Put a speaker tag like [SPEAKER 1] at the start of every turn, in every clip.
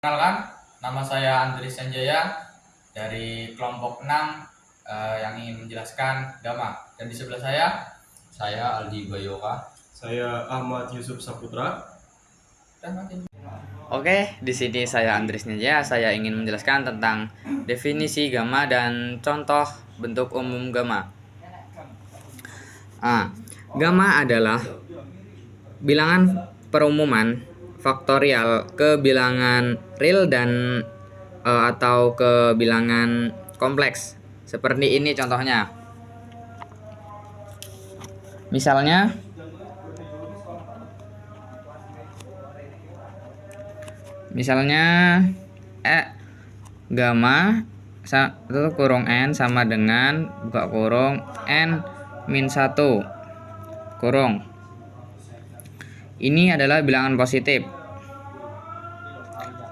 [SPEAKER 1] Perkenalkan, nama saya Andri Sanjaya dari kelompok 6 yang ingin menjelaskan gamma. Dan di sebelah saya Aldi Bayoka.
[SPEAKER 2] Saya Ahmad Yusuf Saputra.
[SPEAKER 3] Oke, di sini saya Andris Sanjaya. Saya ingin menjelaskan tentang definisi gamma dan contoh bentuk umum gamma. Gamma adalah bilangan perumuman faktorial ke bilangan real dan atau ke bilangan kompleks. Seperti ini contohnya. Misalnya gamma 1 kurung n sama dengan buka kurung n min 1 kurung. Ini adalah bilangan positif.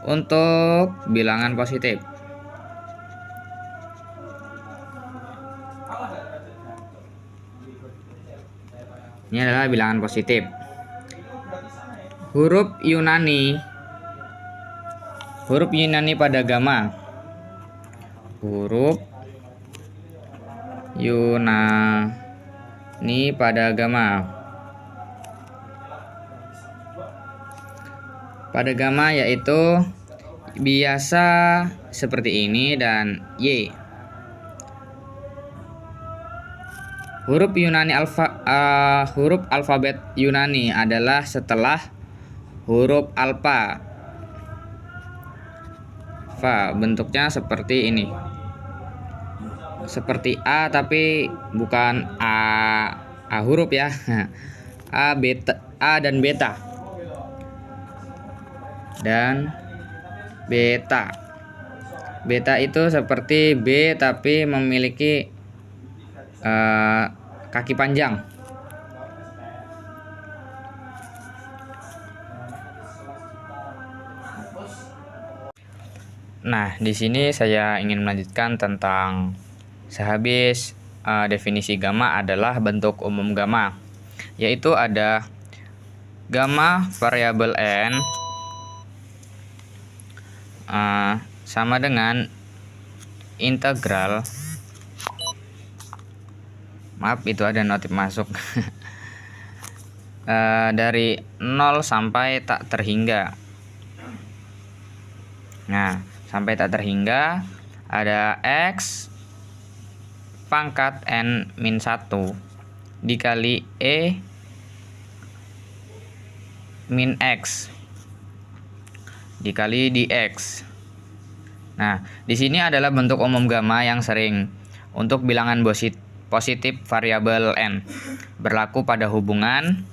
[SPEAKER 3] Untuk bilangan positif, ini adalah bilangan positif. Huruf Yunani pada gamma. Huruf Yunani pada gamma. Pada gamma yaitu biasa seperti ini dan Y. Huruf alfabet Yunani adalah setelah huruf alfa. Bentuknya seperti ini. Seperti A tapi bukan A huruf ya. A dan beta. Beta itu seperti B tapi memiliki kaki panjang. Nah, di sini saya ingin melanjutkan tentang sehabis definisi gamma adalah bentuk umum gamma, yaitu ada gamma variabel n sama dengan integral. Maaf, itu ada notif masuk. Dari 0 sampai tak terhingga. Nah, sampai tak terhingga ada X pangkat N min 1 dikali E min X dikali dx. Nah, di sini adalah bentuk umum gamma yang sering untuk bilangan positif variabel n berlaku pada hubungannya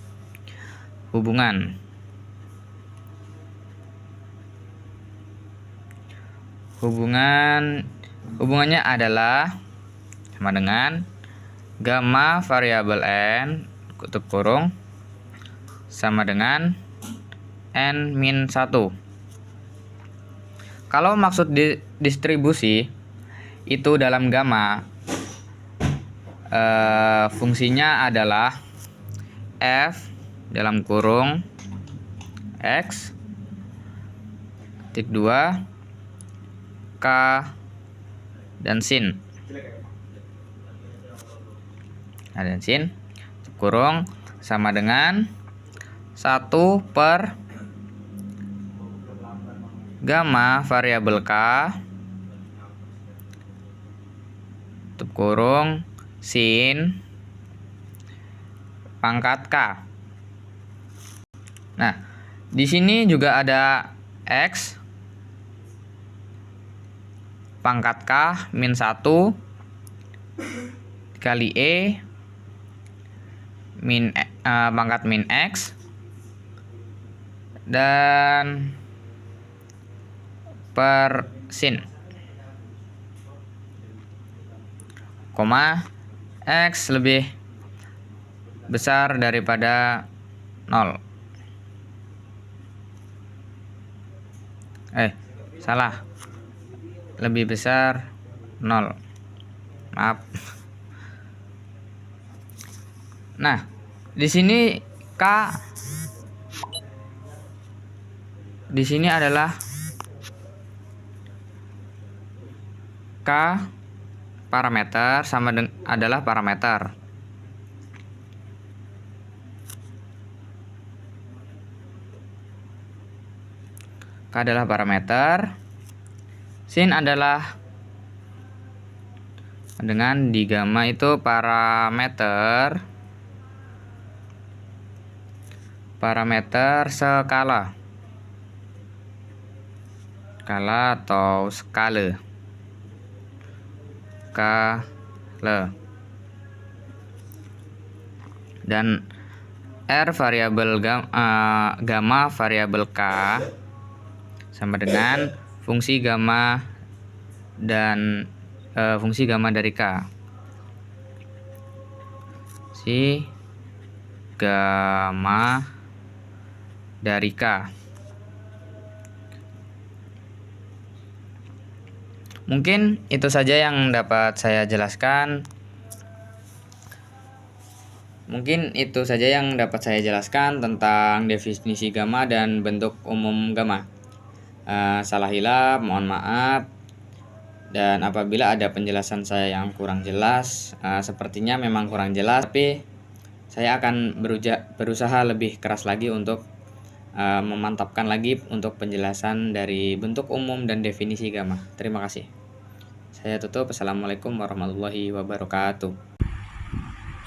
[SPEAKER 3] adalah sama dengan gamma variabel n tutup kurung sama dengan n min 1. Kalau maksud distribusi itu dalam gamma, fungsinya adalah f dalam kurung x titik 2 k dan sin. Nah, dan sin kurung sama dengan 1 per gamma variabel k tutup kurung sin pangkat k. Nah, di sini juga ada x pangkat k min 1 dikali e pangkat min x dan per sin, x lebih besar daripada 0. Salah. Lebih besar 0. Maaf. Nah, di sini K di sini adalah K parameter adalah parameter. K adalah parameter. Sin adalah dengan di gamma itu parameter skala atau skala. Dan R variabel gamma variabel K sama dengan fungsi gamma dan fungsi gamma dari K. Si gamma dari K. Mungkin itu saja yang dapat saya jelaskan. Tentang definisi gamma dan bentuk umum gamma. Salah hilap, mohon maaf. Dan apabila ada penjelasan saya yang kurang jelas, sepertinya memang kurang jelas, tapi saya akan berusaha lebih keras lagi untuk memantapkan lagi untuk penjelasan dari bentuk umum dan definisi gamma. Terima kasih. Saya tutup. Assalamualaikum warahmatullahi wabarakatuh.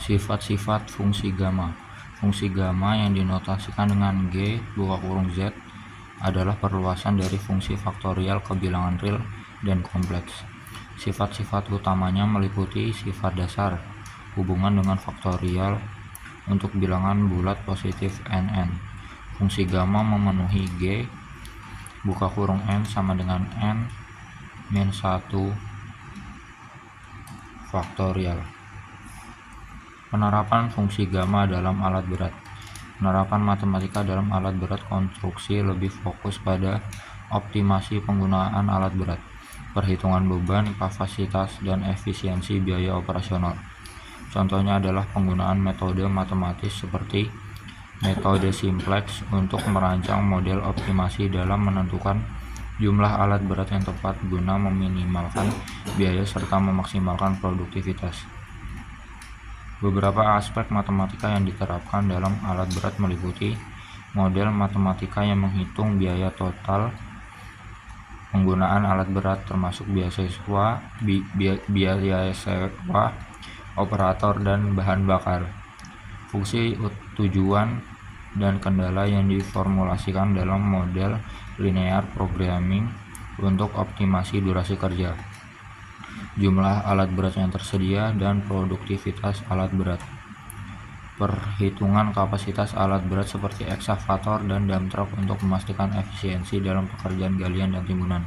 [SPEAKER 4] Sifat-sifat fungsi gamma. Fungsi gamma yang dinotasikan dengan G (Z) adalah perluasan dari fungsi faktorial ke bilangan real dan kompleks. Sifat-sifat utamanya meliputi sifat dasar, hubungan dengan faktorial untuk bilangan bulat positif nn. Fungsi gamma memenuhi G (n) sama dengan n-1 faktorial. Penerapan fungsi gamma dalam alat berat. Penerapan matematika dalam alat berat konstruksi lebih fokus pada optimasi penggunaan alat berat, perhitungan beban, kapasitas, dan efisiensi biaya operasional. Contohnya adalah penggunaan metode matematis seperti metode simplex untuk merancang model optimasi dalam menentukan jumlah alat berat yang tepat guna meminimalkan biaya serta memaksimalkan produktivitas. Beberapa aspek matematika yang diterapkan dalam alat berat meliputi model matematika yang menghitung biaya total penggunaan alat berat termasuk biaya sewa, operator, dan bahan bakar. Fungsi, tujuan, dan kendala yang diformulasikan dalam model linear programming untuk optimasi durasi kerja, jumlah alat berat yang tersedia, dan produktivitas alat berat. Perhitungan kapasitas alat berat seperti ekskavator dan dump truck untuk memastikan efisiensi dalam pekerjaan galian dan timbunan.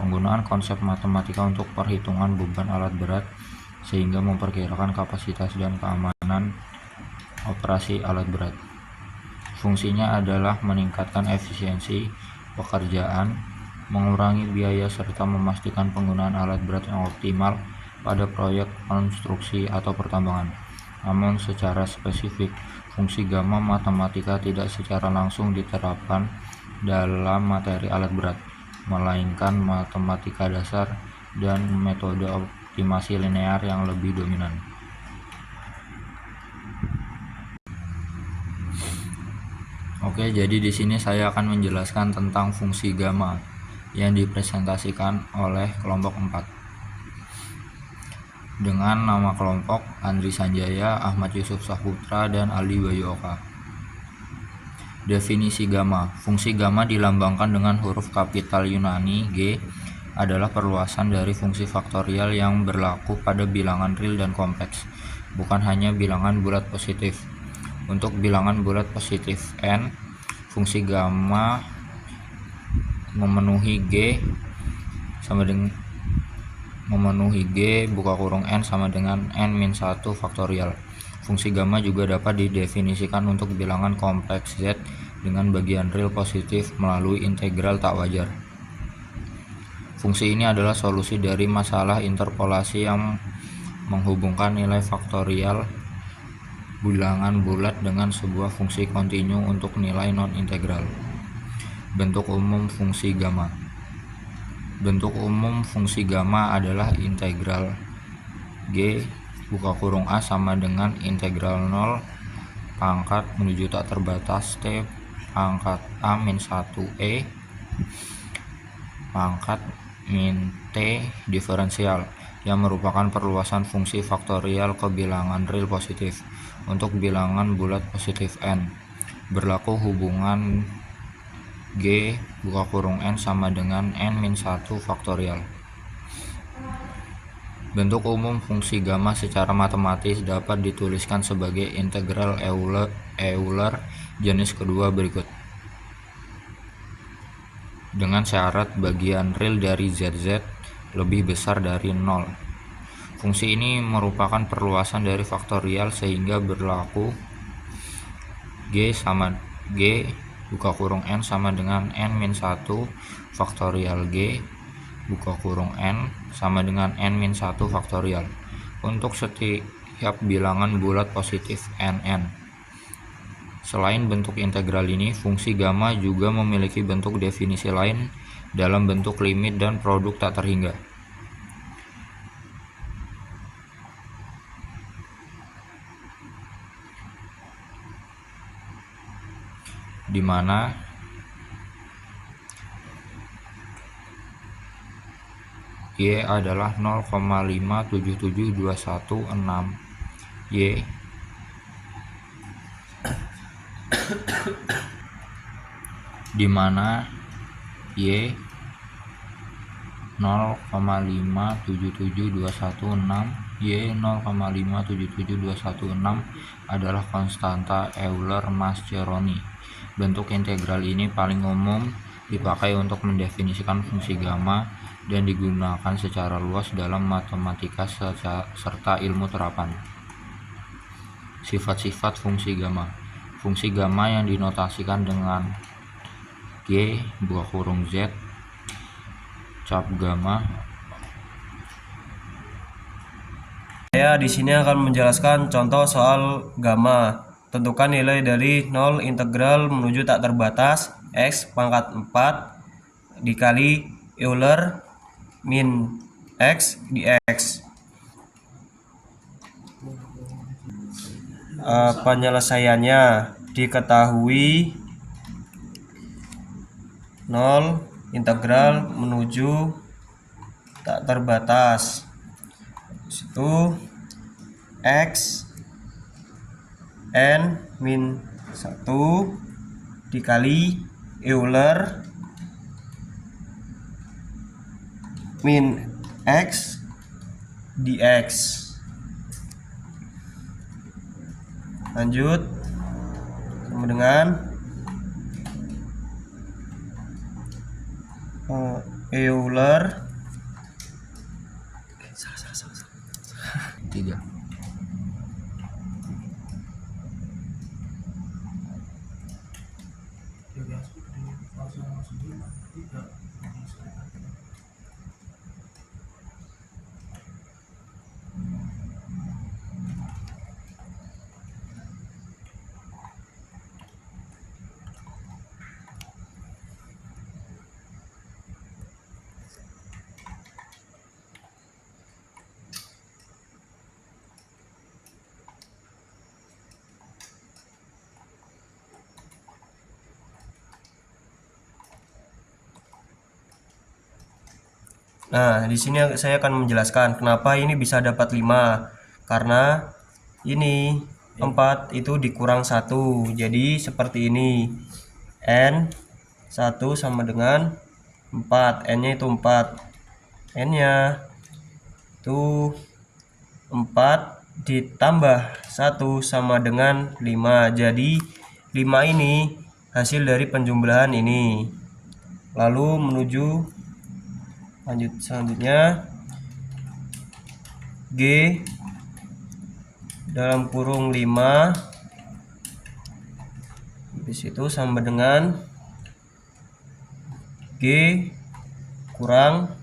[SPEAKER 4] Penggunaan konsep matematika untuk perhitungan beban alat berat sehingga memperkirakan kapasitas dan keamanan operasi alat berat. Fungsinya adalah meningkatkan efisiensi pekerjaan, mengurangi biaya, serta memastikan penggunaan alat berat yang optimal pada proyek konstruksi atau pertambangan. Namun secara spesifik, fungsi gamma matematika tidak secara langsung diterapkan dalam materi alat berat, melainkan matematika dasar dan metode optimasi linear yang lebih dominan. Oke, jadi di sini saya akan menjelaskan tentang fungsi gamma yang dipresentasikan oleh kelompok 4 dengan nama kelompok Andri Sanjaya, Ahmad Yusuf Saputra, dan Aldi Bayu Oka. Definisi gamma. Fungsi gamma dilambangkan dengan huruf kapital Yunani G adalah perluasan dari fungsi faktorial yang berlaku pada bilangan real dan kompleks, bukan hanya bilangan bulat positif. Untuk bilangan bulat positif n, fungsi gamma memenuhi G n sama dengan n-1 faktorial. Fungsi gamma juga dapat didefinisikan untuk bilangan kompleks Z dengan bagian real positif melalui integral tak wajar. Fungsi ini adalah solusi dari masalah interpolasi yang menghubungkan nilai faktorial bilangan bulat dengan sebuah fungsi kontinu untuk nilai non-integral. Bentuk umum fungsi gamma. Bentuk umum fungsi gamma adalah integral G buka kurung A sama dengan integral 0 pangkat menuju tak terbatas T pangkat A min 1 E pangkat min T diferensial yang merupakan perluasan fungsi faktorial ke bilangan real positif. Untuk bilangan bulat positif n berlaku hubungan G buka kurung n sama dengan n min 1 faktorial. Bentuk umum fungsi gamma secara matematis dapat dituliskan sebagai integral Euler jenis kedua berikut. Dengan syarat bagian real dari ZZ lebih besar dari 0. Fungsi ini merupakan perluasan dari faktorial sehingga berlaku G buka kurung n sama dengan n min 1 faktorial G buka kurung n sama dengan n min 1 faktorial untuk setiap bilangan bulat positif nn. Selain bentuk integral ini, fungsi gamma juga memiliki bentuk definisi lain dalam bentuk limit dan produk tak terhingga. Di mana Y adalah 0,577216 Y di mana Y 0,577216 Y 0,577216 adalah konstanta Euler-Mascheroni. Bentuk integral ini paling umum dipakai untuk mendefinisikan fungsi gamma dan digunakan secara luas dalam matematika serta ilmu terapan. Sifat-sifat fungsi gamma. Fungsi gamma yang dinotasikan dengan G buka kurung Z cap gamma.
[SPEAKER 2] Saya di sini akan menjelaskan contoh soal gamma. Tentukan nilai dari 0 integral menuju tak terbatas x pangkat 4 dikali Euler min x dx. Penyelesaiannya diketahui 0 integral menuju tak terbatas itu x n min 1 dikali Euler min x dx. Lanjut sama dengan Euler
[SPEAKER 4] 3
[SPEAKER 2] Nah, di sini saya akan menjelaskan kenapa ini bisa dapat 5. Karena ini 4 itu dikurang 1. Jadi seperti ini. N 1 sama dengan 4. N-nya itu 4. N-nya itu 4 ditambah 1 sama dengan 5. Jadi 5 ini hasil dari penjumlahan ini. Lalu menuju lanjut selanjutnya G dalam kurung 5 habis itu sama dengan G kurang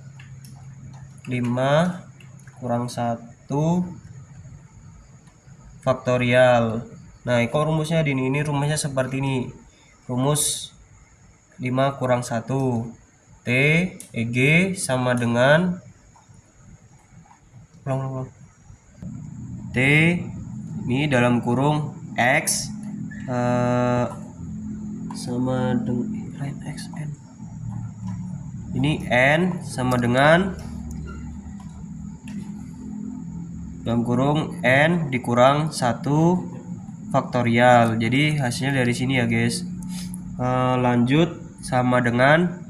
[SPEAKER 2] 5 kurang 1 faktorial. Nah, kok rumusnya ini rumusnya seperti ini. Rumus 5 kurang 1 T EG sama dengan T ini dalam kurung X sama dengan X N. Ini N sama dengan dalam kurung N dikurang 1 faktorial. Jadi hasilnya dari sini ya guys. Lanjut sama dengan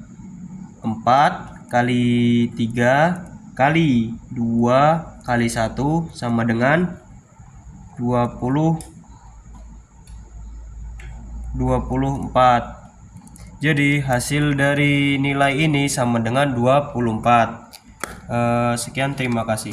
[SPEAKER 2] 4 kali 3 kali 2 kali 1 sama dengan 24. Jadi hasil dari nilai ini sama dengan 24. Sekian, terima kasih.